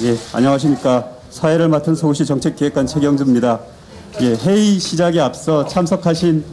예, 안녕하십니까. 사회를 맡은 서울시 정책기획관 최경주입니다. 예, 회의 시작에 앞서 참석하신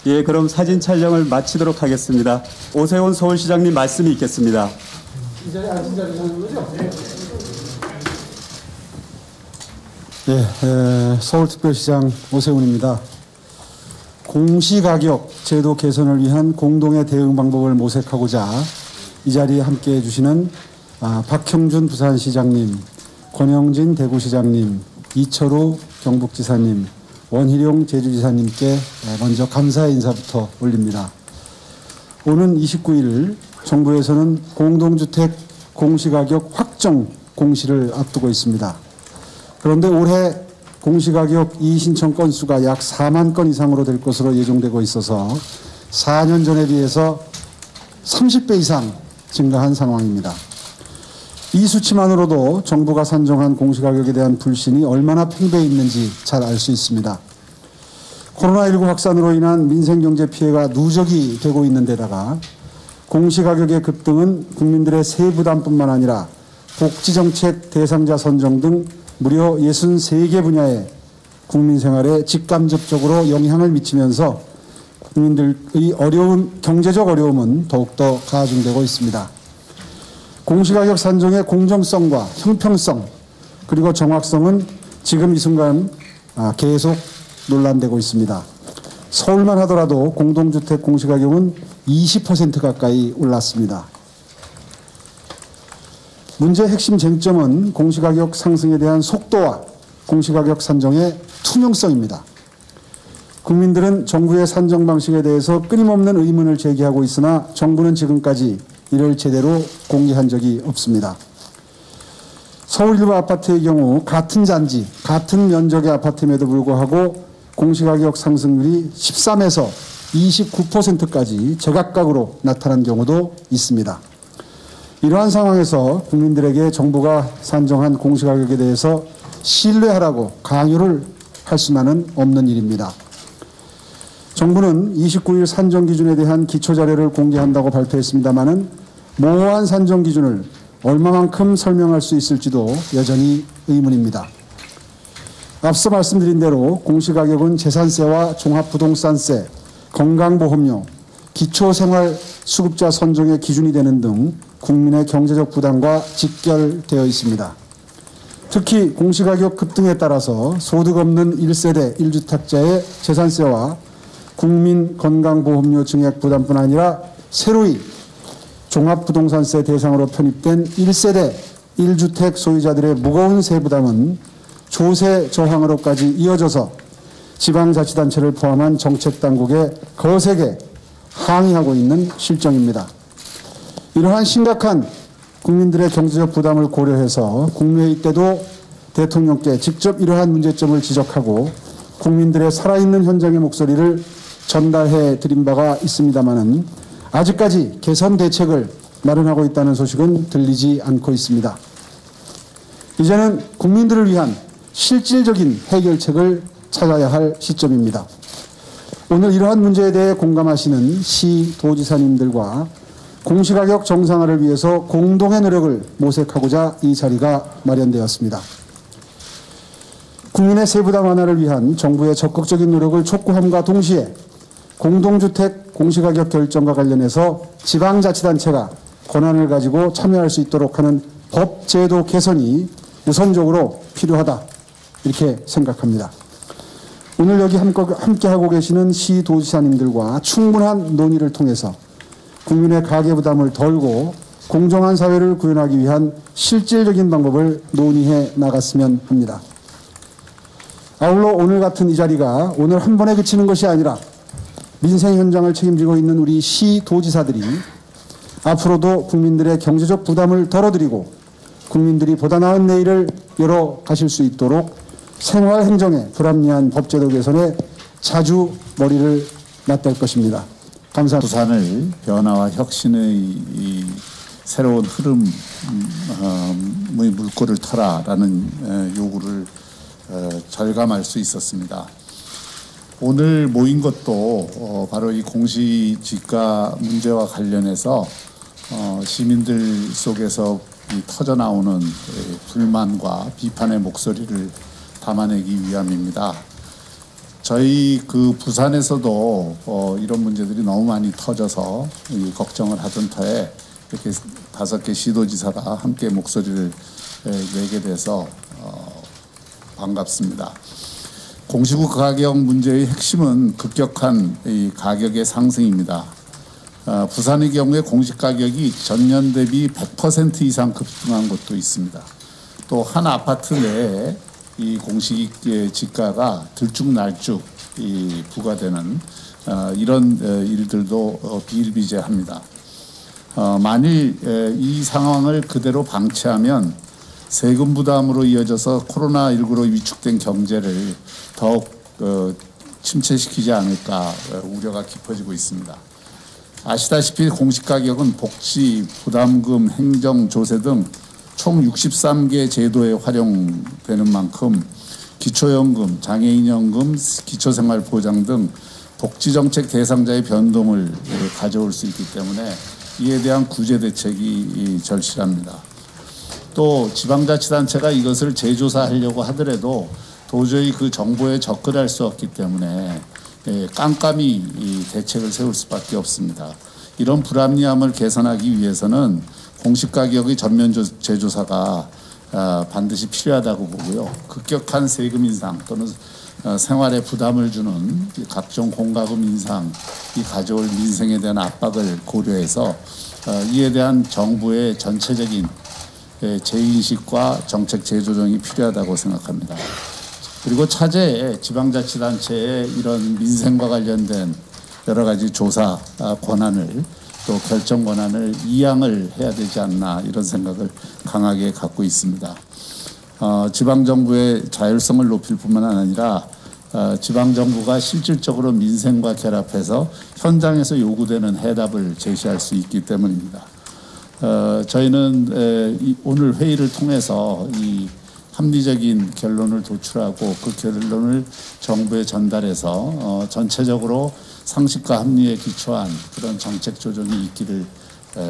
예, 그럼 사진 촬영을 마치도록 하겠습니다. 오세훈 서울시장님 말씀이 있겠습니다. 예, 서울특별시장 오세훈입니다. 공시가격 제도 개선을 위한 공동의 대응 방법을 모색하고자 이 자리에 함께해 주시는 박형준 부산시장님, 권영진 대구시장님, 이철우 경북지사님, 원희룡 제주지사님께 먼저 감사의 인사부터 올립니다. 오는 29일 정부에서는 공동주택 공시가격 확정 공시를 앞두고 있습니다. 그런데 올해 공시가격 이의신청 건수가 약 4만 건 이상으로 될 것으로 예정되고 있어서 4년 전에 비해서 30배 이상 증가한 상황입니다. 이 수치만으로도 정부가 산정한 공시가격에 대한 불신이 얼마나 팽배해 있는지 잘 알 수 있습니다. 코로나19 확산으로 인한 민생경제 피해가 누적이 되고 있는 데다가 공시가격의 급등은 국민들의 세부담뿐만 아니라 복지정책 대상자 선정 등 무려 63개 분야의 국민 생활에 직간접적으로 영향을 미치면서 국민들의 경제적 어려움은 더욱더 가중되고 있습니다. 공시가격 산정의 공정성과 형평성 그리고 정확성은 지금 이 순간 계속 논란되고 있습니다. 서울만 하더라도 공동주택 공시가격은 20% 가까이 올랐습니다. 문제의 핵심 쟁점은 공시가격 상승에 대한 속도와 공시가격 산정의 투명성입니다. 국민들은 정부의 산정 방식에 대해서 끊임없는 의문을 제기하고 있으나 정부는 지금까지 이를 제대로 공개한 적이 없습니다. 서울 일부 아파트의 경우 같은 잔지, 같은 면적의 아파트임에도 불구하고 공시가격 상승률이 13에서 29%까지 제각각으로 나타난 경우도 있습니다. 이러한 상황에서 국민들에게 정부가 산정한 공시가격에 대해서 신뢰하라고 강요를 할 수만은 없는 일입니다. 정부는 29일 산정 기준에 대한 기초자료를 공개한다고 발표했습니다마는 모호한 산정 기준을 얼마만큼 설명할 수 있을지도 여전히 의문입니다. 앞서 말씀드린 대로 공시가격은 재산세와 종합부동산세, 건강보험료, 기초생활수급자 선정의 기준이 되는 등 국민의 경제적 부담과 직결되어 있습니다. 특히 공시가격 급등에 따라서 소득 없는 1세대 1주택자의 재산세와 국민건강보험료 증액 부담뿐 아니라 새로이 종합부동산세 대상으로 편입된 1세대 1주택 소유자들의 무거운 세부담은 조세 저항으로까지 이어져서 지방자치단체를 포함한 정책당국에 거세게 항의하고 있는 실정입니다. 이러한 심각한 국민들의 경제적 부담을 고려해서 국무회의 때도 대통령께 직접 이러한 문제점을 지적하고 국민들의 살아있는 현장의 목소리를 전달해 드린 바가 있습니다마는 아직까지 개선 대책을 마련하고 있다는 소식은 들리지 않고 있습니다. 이제는 국민들을 위한 실질적인 해결책을 찾아야 할 시점입니다. 오늘 이러한 문제에 대해 공감하시는 시, 도지사님들과 공시가격 정상화를 위해서 공동의 노력을 모색하고자 이 자리가 마련되었습니다. 국민의 세부담 완화를 위한 정부의 적극적인 노력을 촉구함과 동시에 공동주택 공시가격 결정과 관련해서 지방자치단체가 권한을 가지고 참여할 수 있도록 하는 법제도 개선이 우선적으로 필요하다 이렇게 생각합니다. 오늘 여기 함께하고 계시는 시도지사님들과 충분한 논의를 통해서 국민의 가계부담을 덜고 공정한 사회를 구현하기 위한 실질적인 방법을 논의해 나갔으면 합니다. 아울러 오늘 같은 이 자리가 오늘 한 번에 그치는 것이 아니라 민생 현장을 책임지고 있는 우리 시도지사들이 앞으로도 국민들의 경제적 부담을 덜어드리고 국민들이 보다 나은 내일을 열어가실 수 있도록 생활행정의 불합리한 법제도 개선에 자주 머리를 맞댈 것입니다. 감사합니다. 부산을 변화와 혁신의 이 새로운 흐름의 물꼬를 터라라는 요구를 절감할 수 있었습니다. 오늘 모인 것도 바로 이 공시지가 문제와 관련해서 시민들 속에서 터져 나오는 불만과 비판의 목소리를 담아내기 위함입니다. 저희 그 부산에서도 이런 문제들이 너무 많이 터져서 걱정을 하던 터에 이렇게 5개 시도지사가 함께 목소리를 내게 돼서 반갑습니다. 공시구 가격 문제의 핵심은 급격한 이 가격의 상승입니다. 부산의 경우에 공시 가격이 전년 대비 100% 이상 급등한 곳도 있습니다. 또 한 아파트 내에 이 공시지가가 들쭉날쭉 부과되는 이런 일들도 비일비재합니다. 만일 이 상황을 그대로 방치하면 세금 부담으로 이어져서 코로나19로 위축된 경제를 더욱 침체시키지 않을까 우려가 깊어지고 있습니다. 아시다시피 공시가격은 복지, 부담금, 행정, 조세 등 총 63개 제도에 활용되는 만큼 기초연금, 장애인연금, 기초생활보장 등 복지정책 대상자의 변동을 가져올 수 있기 때문에 이에 대한 구제 대책이 절실합니다. 또 지방자치단체가 이것을 재조사하려고 하더라도 도저히 그 정보에 접근할 수 없기 때문에 깜깜이 대책을 세울 수밖에 없습니다. 이런 불합리함을 개선하기 위해서는 공시가격의 전면 재조사가 반드시 필요하다고 보고요. 급격한 세금 인상 또는 생활에 부담을 주는 각종 공과금 인상이 가져올 민생에 대한 압박을 고려해서 이에 대한 정부의 전체적인 재인식과 정책 재조정이 필요하다고 생각합니다. 그리고 차제에 지방자치단체의 이런 민생과 관련된 여러 가지 조사 권한을 또 결정 권한을 이양을 해야 되지 않나 이런 생각을 강하게 갖고 있습니다. 지방정부의 자율성을 높일 뿐만 아니라 지방정부가 실질적으로 민생과 결합해서 현장에서 요구되는 해답을 제시할 수 있기 때문입니다. 저희는 오늘 회의를 통해서 이 합리적인 결론을 도출하고 그 결론을 정부에 전달해서 전체적으로 상식과 합리에 기초한 그런 정책 조정이 있기를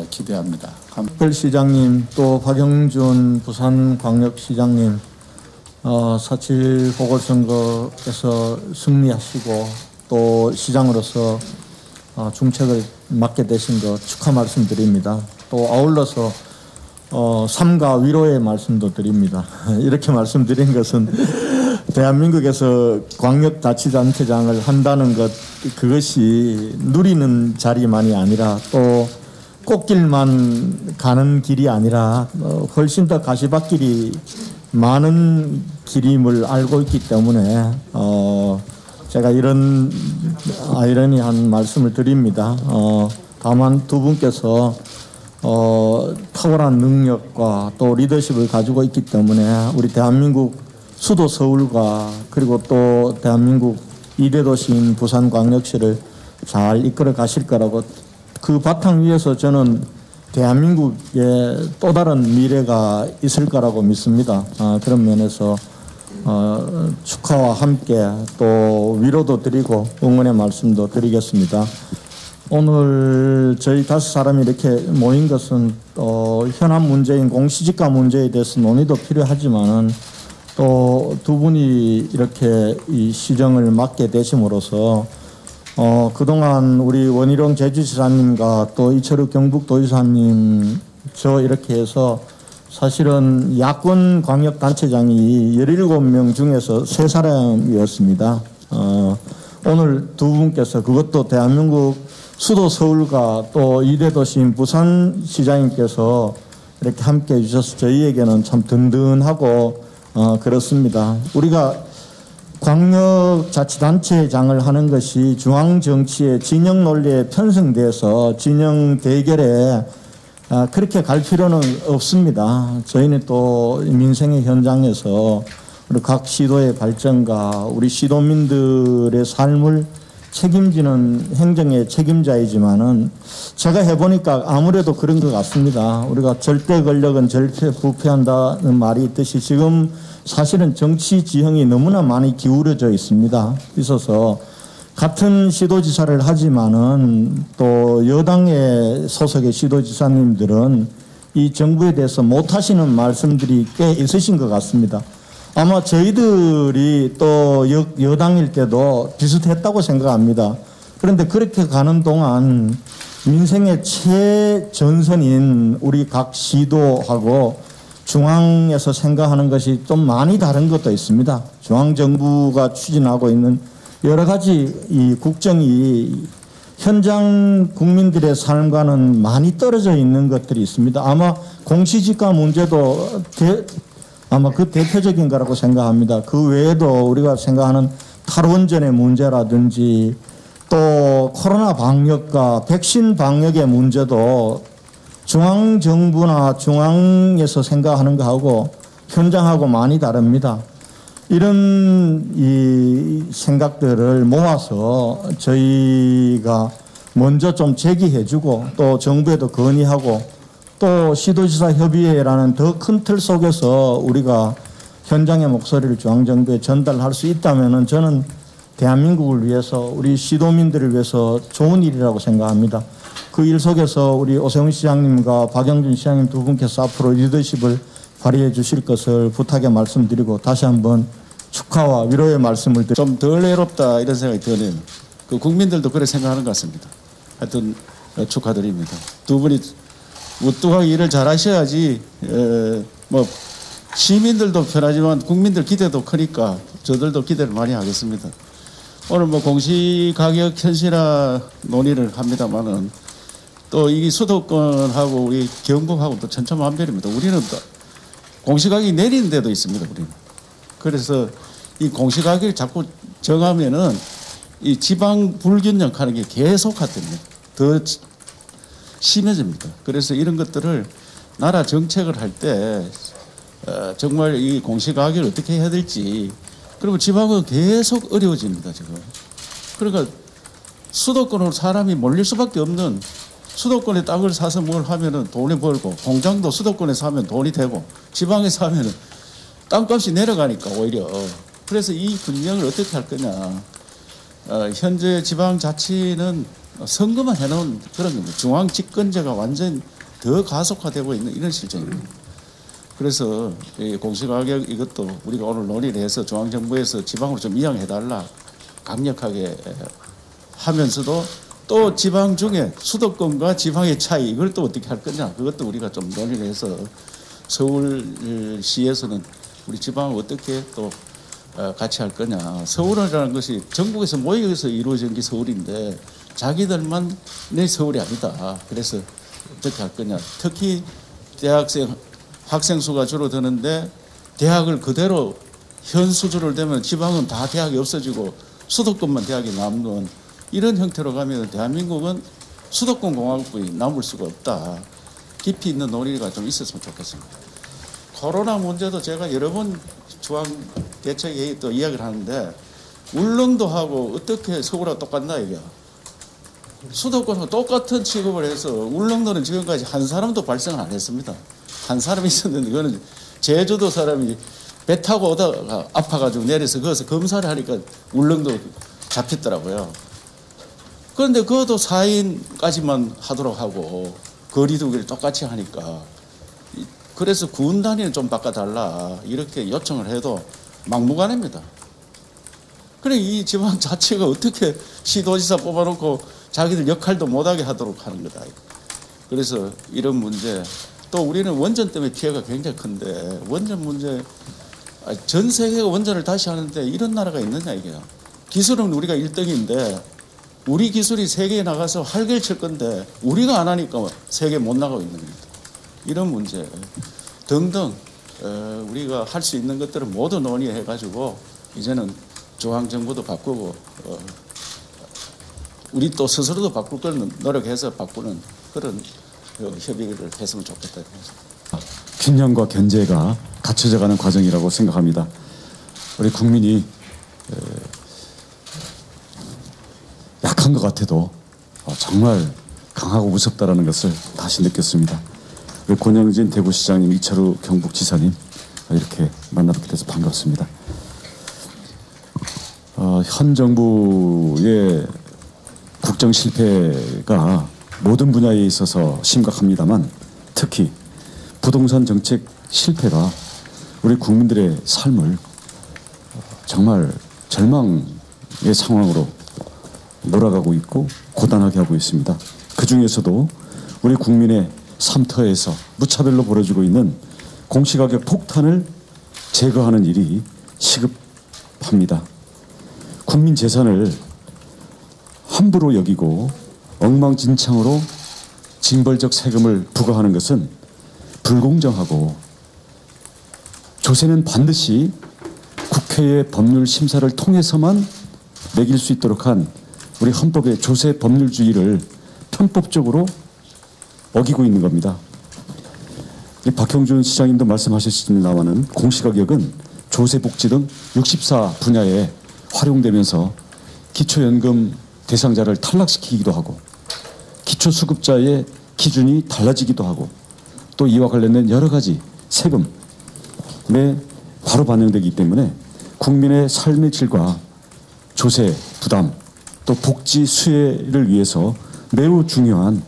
기대합니다. 특별시장님 또 박영준 부산광역시장님 4.7 보궐선거에서 승리하시고 또 시장으로서 중책을 맡게 되신 것 축하 말씀드립니다. 또 아울러서 삼가 위로의 말씀도 드립니다. 이렇게 말씀드린 것은 대한민국에서 광역자치단체장을 한다는 것 그것이 누리는 자리만이 아니라 또 꽃길만 가는 길이 아니라 훨씬 더 가시밭길이 많은 길임을 알고 있기 때문에 제가 이런 아이러니한 말씀을 드립니다. 다만 두 분께서 탁월한 능력과 또 리더십을 가지고 있기 때문에 우리 대한민국 수도 서울과 그리고 또 대한민국 2대 도시인 부산광역시를 잘 이끌어 가실 거라고 그 바탕 위에서 저는 대한민국에 또 다른 미래가 있을 거라고 믿습니다. 그런 면에서 축하와 함께 또 위로도 드리고 응원의 말씀도 드리겠습니다. 오늘 저희 5사람이 이렇게 모인 것은 현안 문제인 공시지가 문제에 대해서 논의도 필요하지만은 또 두 분이 이렇게 이 시정을 맡게 되심으로써 그동안 우리 원희룡 제주지사님과 또 이철우 경북도지사님 저 이렇게 해서 사실은 야권 광역단체장이 17명 중에서 3사람이었습니다. 오늘 두 분께서 그것도 대한민국 수도 서울과 또 이대도시인 부산시장님께서 이렇게 함께 해주셔서 저희에게는 참 든든하고 그렇습니다. 우리가 광역자치단체장을 하는 것이 중앙정치의 진영 논리에 편성돼서 진영 대결에 그렇게 갈 필요는 없습니다. 저희는 또 민생의 현장에서 우리 각 시도의 발전과 우리 시도민들의 삶을 책임지는 행정의 책임자이지만은 제가 해보니까 아무래도 그런 것 같습니다. 우리가 절대 권력은 절대 부패한다는 말이 있듯이 지금 사실은 정치 지형이 너무나 많이 기울어져 있습니다. 있어서 같은 시도지사를 하지만은 또 여당의 소속의 시도지사님들은 이 정부에 대해서 못하시는 말씀들이 꽤 있으신 것 같습니다. 아마 저희들이 또 여당일 때도 비슷했다고 생각합니다. 그런데 그렇게 가는 동안 민생의 최전선인 우리 각 시도하고 중앙에서 생각하는 것이 좀 많이 다른 것도 있습니다. 중앙정부가 추진하고 있는 여러 가지 이 국정이 현장 국민들의 삶과는 많이 떨어져 있는 것들이 있습니다. 아마 공시지가 문제도 아마 그 대표적인 거라고 생각합니다. 그 외에도 우리가 생각하는 탈원전의 문제라든지 또 코로나 방역과 백신 방역의 문제도 중앙정부나 중앙에서 생각하는 거하고 현장하고 많이 다릅니다. 이런 이 생각들을 모아서 저희가 먼저 좀 제기해주고 또 정부에도 건의하고 또 시도지사 협의회라는 더 큰 틀 속에서 우리가 현장의 목소리를 중앙정부에 전달할 수 있다면은 저는 대한민국을 위해서 우리 시도민들을 위해서 좋은 일이라고 생각합니다. 그 일 속에서 우리 오세훈 시장님과 박영준 시장님 두 분께서 앞으로 리더십을 발휘해 주실 것을 부탁의 말씀드리고 다시 한번 축하와 위로의 말씀을 드립니다. 좀 덜 외롭다 이런 생각이 드네요. 그 국민들도 그렇게 생각하는 것 같습니다. 하여튼 축하드립니다. 두 분이 우뚝하게 일을 잘 하셔야지 뭐 시민들도 편하지만 국민들 기대도 크니까 저들도 기대를 많이 하겠습니다. 오늘 뭐 공시가격 현실화 논의를 합니다만은 또 이 수도권하고 우리 경북하고 또 천차만별입니다. 우리는 또 공시가격이 내리는 데도 있습니다. 우리는. 그래서 이 공시가격을 자꾸 정하면은 이 지방 불균형 하는 게 계속하거든요. 더 심해집니다. 그래서 이런 것들을 나라 정책을 할 때 정말 이 공시가격을 어떻게 해야 될지 그리고 지방은 계속 어려워집니다. 지금. 그러니까 수도권으로 사람이 몰릴 수밖에 없는 수도권에 땅을 사서 뭘 하면은 돈이 벌고 공장도 수도권에서 하면 돈이 되고 지방에서 하면은 땅값이 내려가니까 오히려 그래서 이 균형을 어떻게 할 거냐. 현재 지방자치는 선거만 해놓은 그런 겁니다. 중앙 집권제가 완전 더 가속화되고 있는 이런 실정입니다. 그래서 이 공시가격 이것도 우리가 오늘 논의를 해서 중앙정부에서 지방으로 좀 이양해달라 강력하게 하면서도 또 지방 중에 수도권과 지방의 차이 이걸 또 어떻게 할 거냐 그것도 우리가 좀 논의를 해서 서울시에서는 우리 지방을 어떻게 또 같이 할 거냐. 서울이라는 것이 전국에서 모여서 이루어진 게 서울인데 자기들만 내 서울이 아니다. 그래서 어떻게 할 거냐. 특히 학생 수가 줄어드는데 대학을 그대로 현 수준을 되면 지방은 다 대학이 없어지고 수도권만 대학이 남는 이런 형태로 가면 대한민국은 수도권 공화국이 남을 수가 없다. 깊이 있는 논의가 좀 있었으면 좋겠습니다. 코로나 문제도 제가 여러 번 중앙대책회의 또 이야기를 하는데 울릉도 하고 어떻게 서울하고 똑같나 이게. 수도권하고 똑같은 취급을 해서 울릉도는 지금까지 한 사람도 발생을 안 했습니다. 한 사람이 있었는데 그거는 제주도 사람이 배 타고 오다가 아파가지고 내려서 거기서 검사를 하니까 울릉도 잡혔더라고요. 그런데 그것도 4인까지만 하도록 하고 거리두기를 똑같이 하니까 그래서 군 단위는 좀 바꿔달라 이렇게 요청을 해도 막무가내입니다. 그래 이 지방자치가 어떻게 시도지사 뽑아놓고 자기들 역할도 못하게 하도록 하는 거다. 그래서 이런 문제 또 우리는 원전 때문에 피해가 굉장히 큰데 원전 문제 전 세계가 원전을 다시 하는데 이런 나라가 있느냐 이게요. 기술은 우리가 1등인데 우리 기술이 세계에 나가서 활개를 칠 건데 우리가 안 하니까 세계에 못 나가고 있는 겁니다. 이런 문제 등등 우리가 할 수 있는 것들을 모두 논의해가지고 이제는 중앙정부도 바꾸고 우리 또 스스로도 바꿀 걸 노력해서 바꾸는 그런 협의를 했으면 좋겠다. 균형과 견제가 갖춰져가는 과정이라고 생각합니다. 우리 국민이 약한 것 같아도 정말 강하고 무섭다라는 것을 다시 느꼈습니다. 우리 권영진 대구시장님, 이철우 경북지사님 이렇게 만나뵙게 돼서 반갑습니다. 현 정부의 국정 실패가 모든 분야에 있어서 심각합니다만 특히 부동산 정책 실패가 우리 국민들의 삶을 정말 절망의 상황으로 몰아가고 있고 고단하게 하고 있습니다. 그 중에서도 우리 국민의 삶터에서 무차별로 벌어지고 있는 공시가격 폭탄을 제거하는 일이 시급합니다. 국민 재산을 함부로 여기고 엉망진창으로 징벌적 세금을 부과하는 것은 불공정하고 조세는 반드시 국회의 법률 심사를 통해서만 매길 수 있도록 한 우리 헌법의 조세 법률주의를 편법적으로 어기고 있는 겁니다. 박형준 시장님도 말씀하셨습니다마는 공시가격은 조세복지 등 64 분야에 활용되면서 기초연금 대상자를 탈락시키기도 하고 기초수급자의 기준이 달라지기도 하고 또 이와 관련된 여러 가지 세금에 바로 반영되기 때문에 국민의 삶의 질과 조세 부담 또 복지 수혜를 위해서 매우 중요한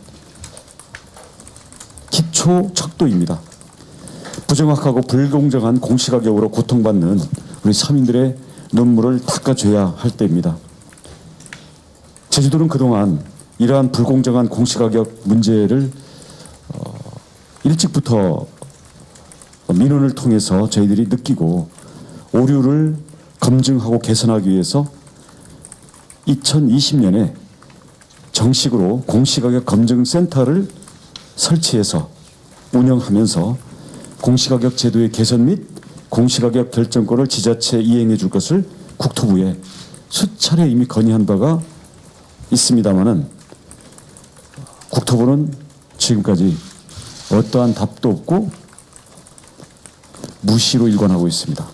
기초 척도입니다. 부정확하고 불공정한 공시가격으로 고통받는 우리 서민들의 눈물을 닦아줘야 할 때입니다. 제주도는 그동안 이러한 불공정한 공시가격 문제를 일찍부터 민원을 통해서 저희들이 느끼고 오류를 검증하고 개선하기 위해서 2020년에 정식으로 공시가격 검증센터를 설치해서 운영하면서 공시가격 제도의 개선 및 공시가격 결정권을 지자체에 이행해 줄 것을 국토부에 수차례 이미 건의한 바가 있습니다마는 국토부는 지금까지 어떠한 답도 없고 무시로 일관하고 있습니다.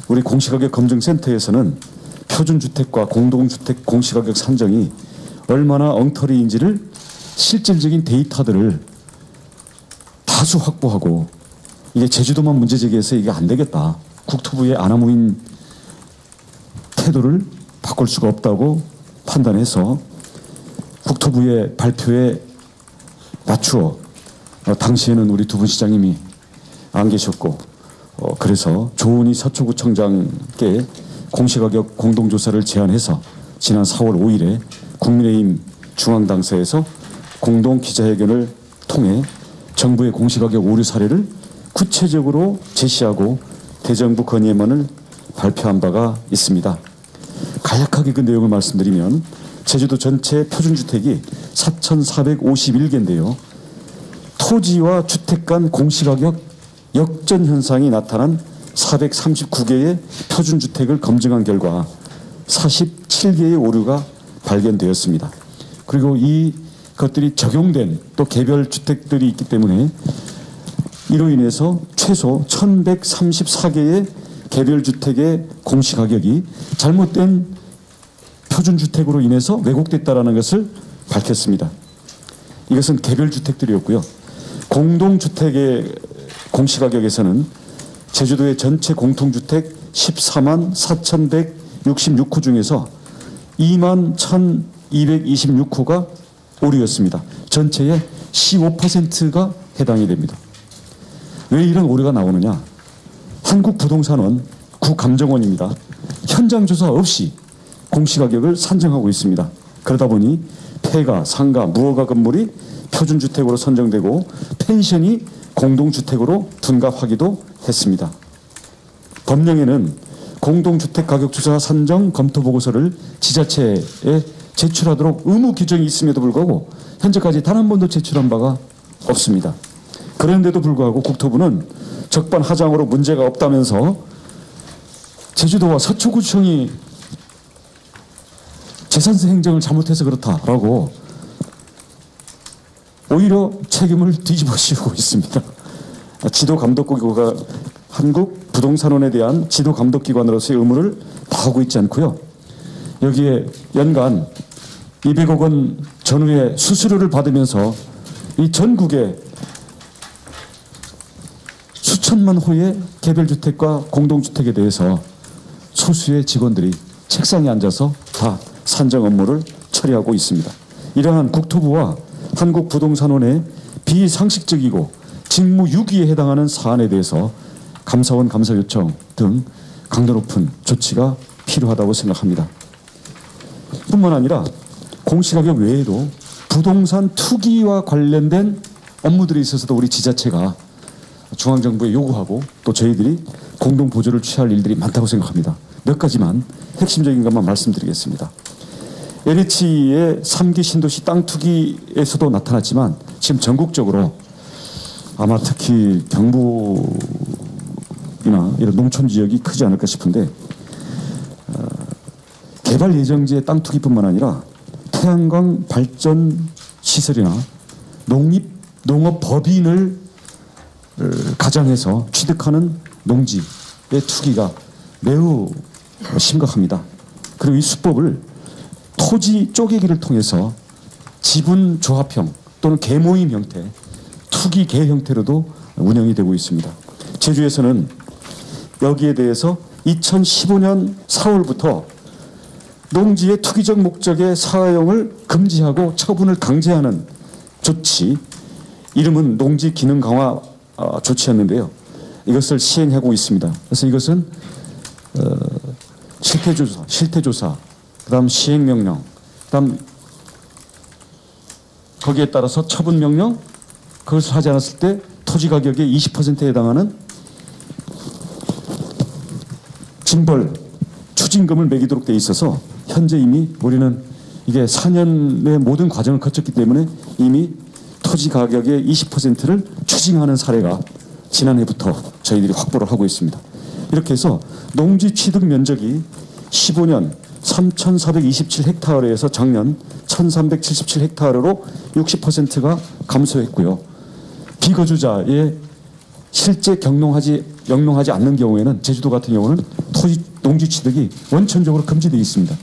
우리 공시가격 검증센터에서는 표준주택과 공동주택 공시가격 산정이 얼마나 엉터리인지를 실질적인 데이터들을 다수 확보하고 이게 제주도만 문제 제기해서 이게 안 되겠다. 국토부의 아나무인 태도를 바꿀 수가 없다고 판단해서 국토부의 발표에 맞추어 당시에는 우리 두 분 시장님이 안 계셨고 그래서 조은희 서초구청장께 공시가격 공동조사를 제안해서 지난 4월 5일에 국민의힘 중앙당사에서 공동 기자회견을 통해 정부의 공시가격 오류 사례를 구체적으로 제시하고 대정부 건의안을 발표한 바가 있습니다. 간략하게 그 내용을 말씀드리면 제주도 전체 표준주택이 4,451개인데요. 토지와 주택 간 공시가격 역전 현상이 나타난 439개의 표준주택을 검증한 결과 47개의 오류가 발견되었습니다. 그리고 이 것들이 적용된 또 개별 주택들이 있기 때문에 이로 인해서 최소 1,134개의 개별 주택의 공시가격이 잘못된 표준주택으로 인해서 왜곡됐다라는 것을 밝혔습니다. 이것은 개별 주택들이었고요. 공동주택의 공시가격에서는 제주도의 전체 공통주택 14만 4,166호 중에서 2만 1,226호가 오류였습니다. 전체의 15%가 해당이 됩니다. 왜 이런 오류가 나오느냐? 한국부동산원 구감정원입니다. 현장 조사 없이 공시가격을 산정하고 있습니다. 그러다 보니 폐가, 상가, 무허가 건물이 표준주택으로 선정되고 펜션이 공동주택으로 둔갑하기도 했습니다. 법령에는 공동주택 가격조사 산정 검토 보고서를 지자체에 제출하도록 의무 규정이 있음에도 불구하고 현재까지 단 한 번도 제출한 바가 없습니다. 그런데도 불구하고 국토부는 적반하장으로 문제가 없다면서 제주도와 서초구청이 재산세 행정을 잘못해서 그렇다라고 오히려 책임을 뒤집어 씌우고 있습니다. 지도감독국가 한국부동산원에 대한 지도감독기관으로서의 의무를 다하고 있지 않고요. 여기에 연간 200억 원 전후의 수수료를 받으면서 이 전국의 수천만 호의 개별주택과 공동주택에 대해서 소수의 직원들이 책상에 앉아서 다 산정 업무를 처리하고 있습니다. 이러한 국토부와 한국부동산원의 비상식적이고 직무유기에 해당하는 사안에 대해서 감사원 감사 요청 등 강도 높은 조치가 필요하다고 생각합니다. 뿐만 아니라 공시가격 외에도 부동산 투기와 관련된 업무들에 있어서도 우리 지자체가 중앙정부에 요구하고 또 저희들이 공동 보조를 취할 일들이 많다고 생각합니다. 몇 가지만 핵심적인 것만 말씀드리겠습니다. LH의 3기 신도시 땅 투기에서도 나타났지만 지금 전국적으로 아마 특히 경부나 이런 농촌 지역이 크지 않을까 싶은데 개발 예정지의 땅 투기뿐만 아니라 태양광 발전 시설이나 농업 법인을 가장해서 취득하는 농지의 투기가 매우 심각합니다. 그리고 이 수법을 토지 쪼개기를 통해서 지분 조합형 또는 계모임 형태, 투기 계 형태로도 운영이 되고 있습니다. 제주에서는 여기에 대해서 2015년 4월부터 농지의 투기적 목적의 사용을 금지하고 처분을 강제하는 조치, 이름은 농지 기능 강화 조치였는데요. 이것을 시행하고 있습니다. 그래서 이것은 실태조사, 그다음 시행명령, 그다음 거기에 따라서 처분명령, 그것을 하지 않았을 때 토지 가격의 20%에 해당하는 징벌, 추징금을 매기도록 돼 있어서 현재 이미 우리는 이게 4년의 모든 과정을 거쳤기 때문에 이미 토지 가격의 20%를 추징하는 사례가 지난해부터 저희들이 확보를 하고 있습니다. 이렇게 해서 농지 취득 면적이 15년 3,427헥타르에서 작년 1,377헥타르로 60%가 감소했고요. 비거주자의 실제 영농하지 않는 경우에는 제주도 같은 경우는 농지 취득이 원천적으로 금지되어 있습니다.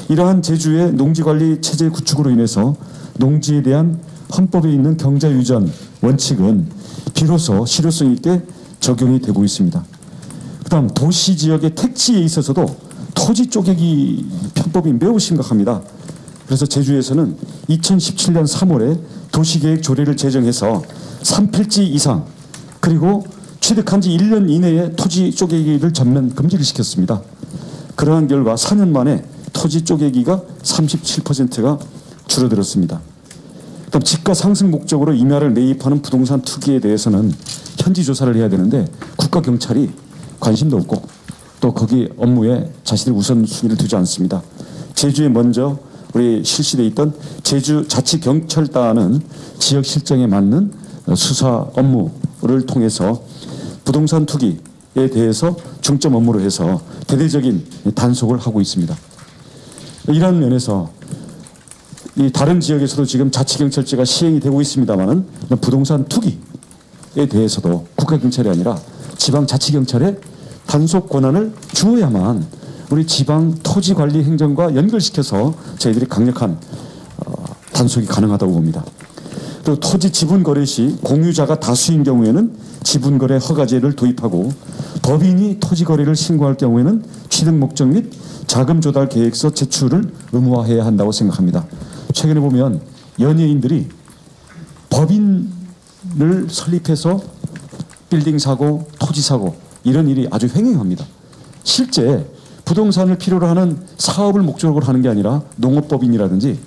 이러한 제주의 농지관리 체제 구축으로 인해서 농지에 대한 헌법에 있는 경자유전 원칙은 비로소 실효성 있게 적용이 되고 있습니다. 그다음 도시 지역의 택지에 있어서도 토지 쪼개기 편법이 매우 심각합니다. 그래서 제주에서는 2017년 3월에 도시계획 조례를 제정해서 3필지 이상 그리고 취득한 지 1년 이내에 토지 쪼개기를 전면 금지를 시켰습니다. 그러한 결과 4년 만에 토지 쪼개기가 37%가 줄어들었습니다. 그다음 집가 상승 목적으로 임야를 매입하는 부동산 투기에 대해서는 현지 조사를 해야 되는데 국가 경찰이 관심도 없고 또 거기 업무에 자신들 우선순위를 두지 않습니다. 제주에 먼저 우리 실시돼 있던 제주 자치경찰단은 지역 실정에 맞는 수사 업무를 통해서 부동산 투기에 대해서 중점 업무로 해서 대대적인 단속을 하고 있습니다. 이러한 면에서 이 다른 지역에서도 지금 자치경찰제가 시행이 되고 있습니다만은 부동산 투기에 대해서도 국가경찰이 아니라 지방자치경찰에 단속 권한을 주어야만 우리 지방 토지관리 행정과 연결시켜서 저희들이 강력한 단속이 가능하다고 봅니다. 또 토지 지분거래 시 공유자가 다수인 경우에는 지분거래 허가제를 도입하고 법인이 토지거래를 신고할 경우에는 취득 목적 및 자금 조달 계획서 제출을 의무화해야 한다고 생각합니다. 최근에 보면 연예인들이 법인을 설립해서 빌딩 사고, 토지 사고 이런 일이 아주 횡행합니다. 실제 부동산을 필요로 하는 사업을 목적으로 하는 게 아니라 농업법인이라든지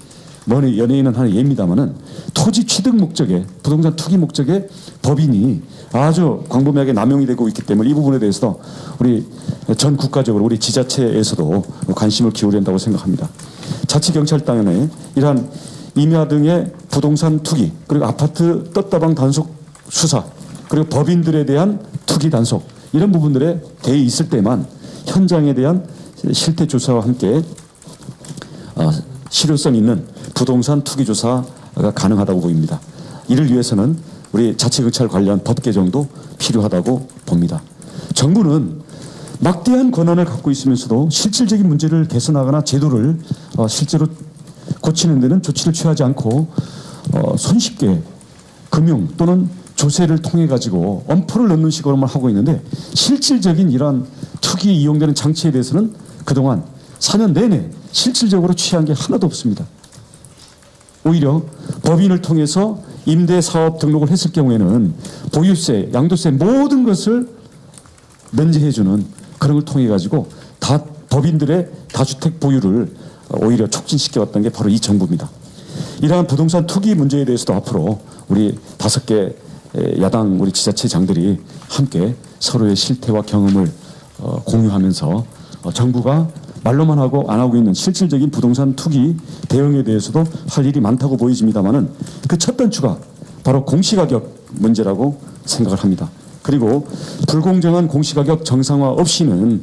연예인은 하는 예입니다만은 토지 취득 목적에 부동산 투기 목적에 법인이 아주 광범위하게 남용이 되고 있기 때문에 이 부분에 대해서도 우리 전 국가적으로 우리 지자체에서도 관심을 기울여야 한다고 생각합니다. 자치경찰단의 이러한 임야 등의 부동산 투기 그리고 아파트 떴다방 단속 수사 그리고 법인들에 대한 투기 단속 이런 부분들에 돼 있을 때만 현장에 대한 실태 조사와 함께 실효성 있는 부동산 투기 조사가 가능하다고 보입니다. 이를 위해서는 우리 자치경찰 관련 법 개정도 필요하다고 봅니다. 정부는 막대한 권한을 갖고 있으면서도 실질적인 문제를 개선하거나 제도를 실제로 고치는 데는 조치를 취하지 않고 손쉽게 금융 또는 조세를 통해 가지고 엄포를 넣는 식으로만 하고 있는데 실질적인 이러한 투기에 이용되는 장치에 대해서는 그동안 4년 내내 실질적으로 취한 게 하나도 없습니다. 오히려 법인을 통해서 임대사업 등록을 했을 경우에는 보유세, 양도세 모든 것을 면제해주는 그런 걸 통해 가지고 다 법인들의 다주택 보유를 오히려 촉진시켜왔던 게 바로 이 정부입니다. 이러한 부동산 투기 문제에 대해서도 앞으로 우리 5개 야당 우리 지자체장들이 함께 서로의 실태와 경험을 공유하면서 정부가 말로만 하고 안 하고 있는 실질적인 부동산 투기 대응에 대해서도 할 일이 많다고 보여집니다만은 그 첫 단추가 바로 공시가격 문제라고 생각을 합니다. 그리고 불공정한 공시가격 정상화 없이는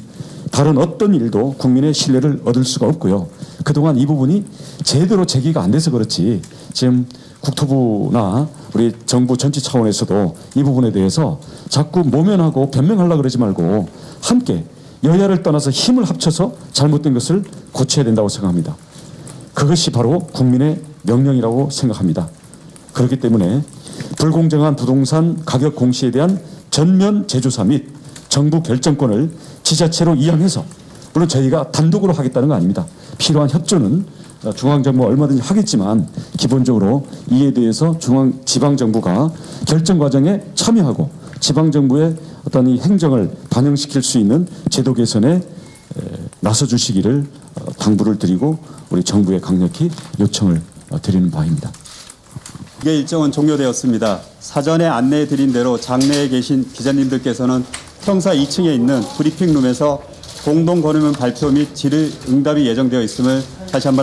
다른 어떤 일도 국민의 신뢰를 얻을 수가 없고요. 그동안 이 부분이 제대로 제기가 안 돼서 그렇지 지금 국토부나 우리 정부 전체 차원에서도 이 부분에 대해서 자꾸 모면하고 변명하려고 그러지 말고 함께 여야를 떠나서 힘을 합쳐서 잘못된 것을 고쳐야 된다고 생각합니다. 그것이 바로 국민의 명령이라고 생각합니다. 그렇기 때문에 불공정한 부동산 가격 공시에 대한 전면 재조사 및 정부 결정권을 지자체로 이양해서 물론 저희가 단독으로 하겠다는 거 아닙니다. 필요한 협조는 중앙정부가 얼마든지 하겠지만 기본적으로 이에 대해서 지방정부가 결정 과정에 참여하고 지방정부의 어떤 이 행정을 반영시킬 수 있는 제도 개선에 나서 주시기를 당부를 드리고 우리 정부에 강력히 요청을 드리는 바입니다. 이게 일정은 종료되었습니다. 사전에 안내해 드린 대로 장내에 계신 기자님들께서는 평사 2층에 있는 브리핑룸에서 공동 권유문 발표 및 질의 응답이 예정되어 있음을 다시 한번